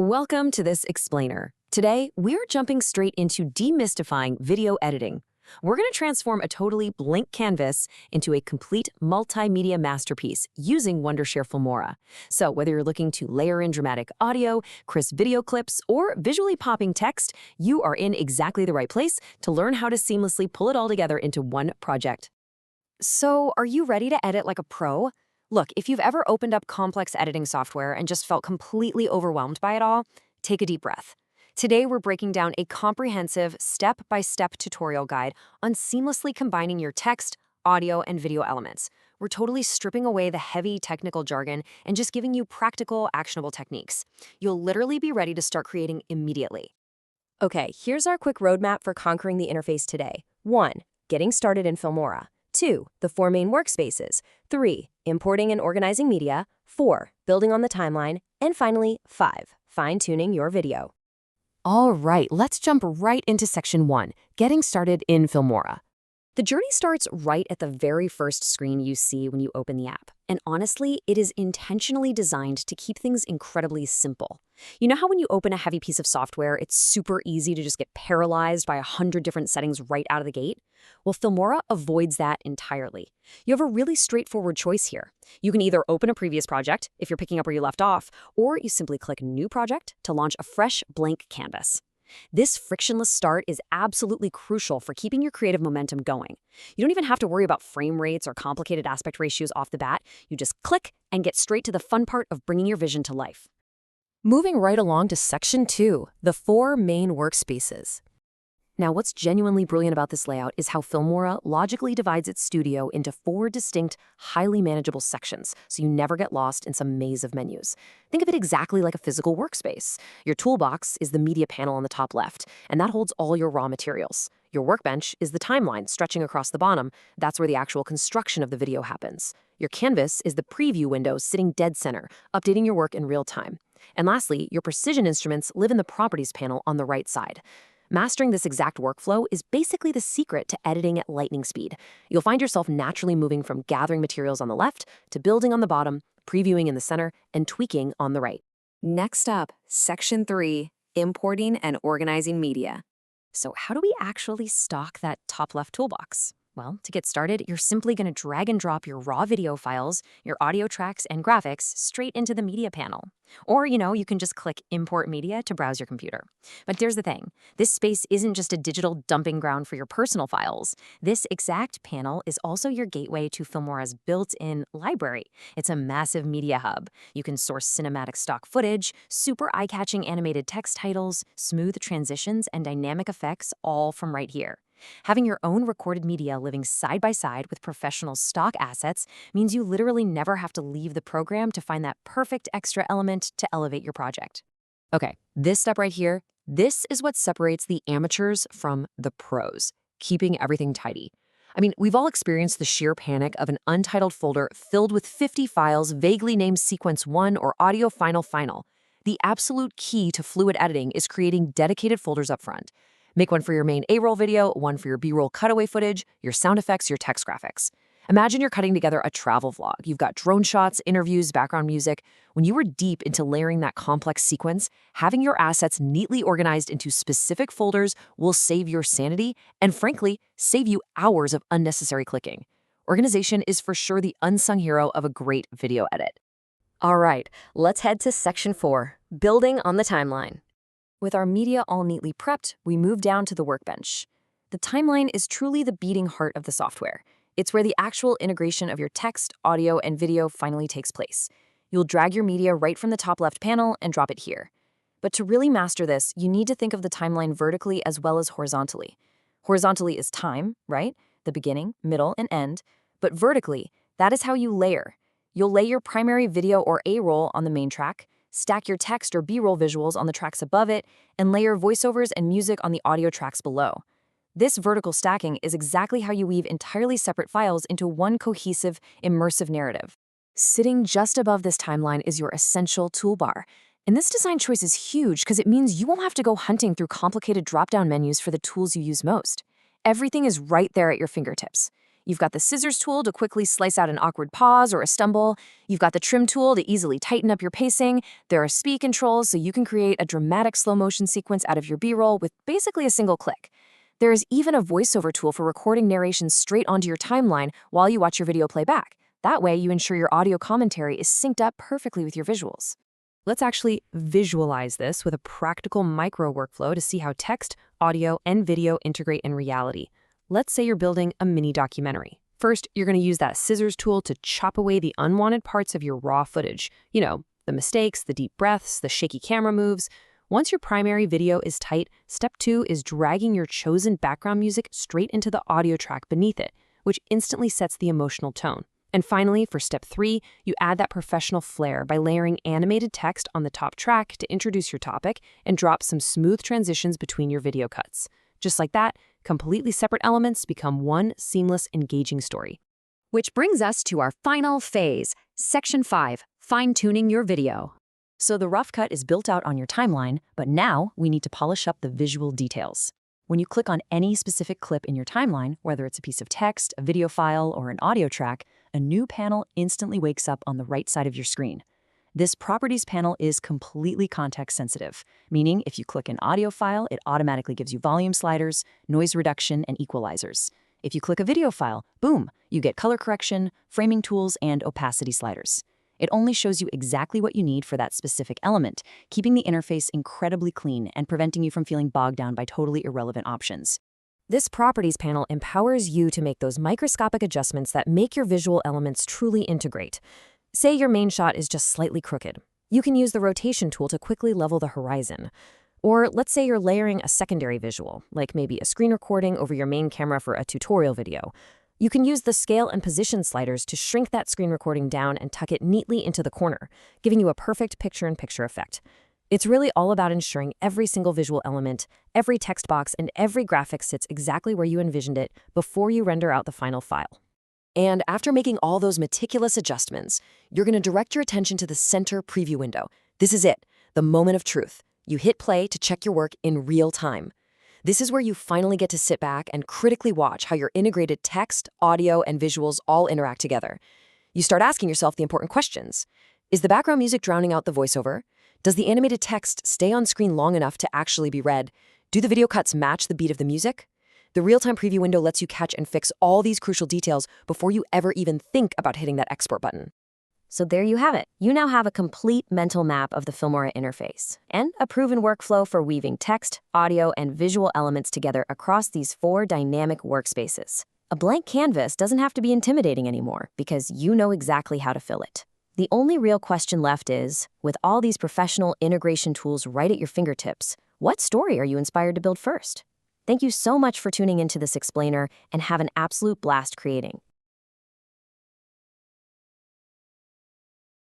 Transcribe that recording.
Welcome to this explainer. Today, we're jumping straight into demystifying video editing. We're going to transform a totally blank canvas into a complete multimedia masterpiece using Wondershare Filmora. So whether you're looking to layer in dramatic audio, crisp video clips, or visually popping text, you are in exactly the right place to learn how to seamlessly pull it all together into one project. So, are you ready to edit like a pro? Look, if you've ever opened up complex editing software and just felt completely overwhelmed by it all, take a deep breath. Today, we're breaking down a comprehensive step-by-step tutorial guide on seamlessly combining your text, audio, and video elements. We're totally stripping away the heavy technical jargon and just giving you practical, actionable techniques. You'll literally be ready to start creating immediately. Okay, here's our quick roadmap for conquering the interface today. 1. Getting started in Filmora. 2. The 4 main workspaces. 3. Importing and organizing media. 4. Building on the timeline. And finally, 5. Fine-tuning your video. All right, let's jump right into section 1, getting started in Filmora. The journey starts right at the very first screen you see when you open the app. And honestly, it is intentionally designed to keep things incredibly simple. You know how when you open a heavy piece of software, it's super easy to just get paralyzed by 100 different settings right out of the gate? Well, Filmora avoids that entirely. You have a really straightforward choice here. You can either open a previous project, if you're picking up where you left off, or you simply click New Project to launch a fresh blank canvas. This frictionless start is absolutely crucial for keeping your creative momentum going. You don't even have to worry about frame rates or complicated aspect ratios off the bat. You just click and get straight to the fun part of bringing your vision to life. Moving right along to section 2, the 4 main workspaces. Now, what's genuinely brilliant about this layout is how Filmora logically divides its studio into 4 distinct, highly manageable sections, so you never get lost in some maze of menus. Think of it exactly like a physical workspace. Your toolbox is the media panel on the top left, and that holds all your raw materials. Your workbench is the timeline stretching across the bottom. That's where the actual construction of the video happens. Your canvas is the preview window sitting dead center, updating your work in real time. And lastly, your precision instruments live in the properties panel on the right side. Mastering this exact workflow is basically the secret to editing at lightning speed. You'll find yourself naturally moving from gathering materials on the left to building on the bottom, previewing in the center, and tweaking on the right. Next up, section 3, importing and organizing media. So how do we actually stock that top left toolbox? Well, to get started, you're simply going to drag and drop your raw video files, your audio tracks, and graphics straight into the media panel. Or, you can just click Import Media to browse your computer. But here's the thing. This space isn't just a digital dumping ground for your personal files. This exact panel is also your gateway to Filmora's built-in library. It's a massive media hub. You can source cinematic stock footage, super eye-catching animated text titles, smooth transitions, and dynamic effects all from right here. Having your own recorded media living side by side with professional stock assets means you literally never have to leave the program to find that perfect extra element to elevate your project. Okay, this step right here, this is what separates the amateurs from the pros, keeping everything tidy. I mean, we've all experienced the sheer panic of an untitled folder filled with 50 files vaguely named Sequence 1 or Audio Final. The absolute key to fluid editing is creating dedicated folders up front. Make one for your main A-roll video, one for your B-roll cutaway footage, your sound effects, your text graphics. Imagine you're cutting together a travel vlog. You've got drone shots, interviews, background music. When you were deep into layering that complex sequence, having your assets neatly organized into specific folders will save your sanity and, frankly, save you hours of unnecessary clicking. Organization is for sure the unsung hero of a great video edit. All right, let's head to section 4, building on the timeline. With our media all neatly prepped, we move down to the workbench. The timeline is truly the beating heart of the software. It's where the actual integration of your text, audio, and video finally takes place. You'll drag your media right from the top left panel and drop it here. But to really master this, you need to think of the timeline vertically as well as horizontally. Horizontally is time, right? The beginning, middle, and end. But vertically, that is how you layer. You'll lay your primary video or A-roll on the main track, stack your text or B-roll visuals on the tracks above it, and layer voiceovers and music on the audio tracks below. This vertical stacking is exactly how you weave entirely separate files into one cohesive, immersive narrative. Sitting just above this timeline is your essential toolbar. And this design choice is huge because it means you won't have to go hunting through complicated drop-down menus for the tools you use most. Everything is right there at your fingertips. You've got the scissors tool to quickly slice out an awkward pause or a stumble. You've got the trim tool to easily tighten up your pacing. There are speed controls so you can create a dramatic slow motion sequence out of your B-roll with basically a single click. There is even a voiceover tool for recording narration straight onto your timeline while you watch your video play back. That way, you ensure your audio commentary is synced up perfectly with your visuals. Let's actually visualize this with a practical micro workflow to see how text, audio, and video integrate in reality. Let's say you're building a mini documentary. First, you're going to use that scissors tool to chop away the unwanted parts of your raw footage. You know, the mistakes, the deep breaths, the shaky camera moves. Once your primary video is tight, step 2 is dragging your chosen background music straight into the audio track beneath it, which instantly sets the emotional tone. And finally, for step 3, you add that professional flair by layering animated text on the top track to introduce your topic and drop some smooth transitions between your video cuts. Just like that, completely separate elements become one seamless, engaging story. Which brings us to our final phase, Section 5, fine-tuning your video. So the rough cut is built out on your timeline, but now we need to polish up the visual details. When you click on any specific clip in your timeline, whether it's a piece of text, a video file, or an audio track, a new panel instantly wakes up on the right side of your screen. This Properties panel is completely context-sensitive, meaning if you click an audio file, it automatically gives you volume sliders, noise reduction, and equalizers. If you click a video file, boom, you get color correction, framing tools, and opacity sliders. It only shows you exactly what you need for that specific element, keeping the interface incredibly clean and preventing you from feeling bogged down by totally irrelevant options. This Properties panel empowers you to make those microscopic adjustments that make your visual elements truly integrate. Say your main shot is just slightly crooked. You can use the rotation tool to quickly level the horizon. Or let's say you're layering a secondary visual, like maybe a screen recording over your main camera for a tutorial video. You can use the scale and position sliders to shrink that screen recording down and tuck it neatly into the corner, giving you a perfect picture-in-picture effect. It's really all about ensuring every single visual element, every text box, and every graphic sits exactly where you envisioned it before you render out the final file. And after making all those meticulous adjustments, you're going to direct your attention to the center preview window. This is it, the moment of truth. You hit play to check your work in real time. This is where you finally get to sit back and critically watch how your integrated text, audio, and visuals all interact together. You start asking yourself the important questions. Is the background music drowning out the voiceover? Does the animated text stay on screen long enough to actually be read? Do the video cuts match the beat of the music? The real-time preview window lets you catch and fix all these crucial details before you ever even think about hitting that export button. So there you have it. You now have a complete mental map of the Filmora interface and a proven workflow for weaving text, audio, and visual elements together across these 4 dynamic workspaces. A blank canvas doesn't have to be intimidating anymore because you know exactly how to fill it. The only real question left is, with all these professional integration tools right at your fingertips, what story are you inspired to build first? Thank you so much for tuning into this explainer and have an absolute blast creating.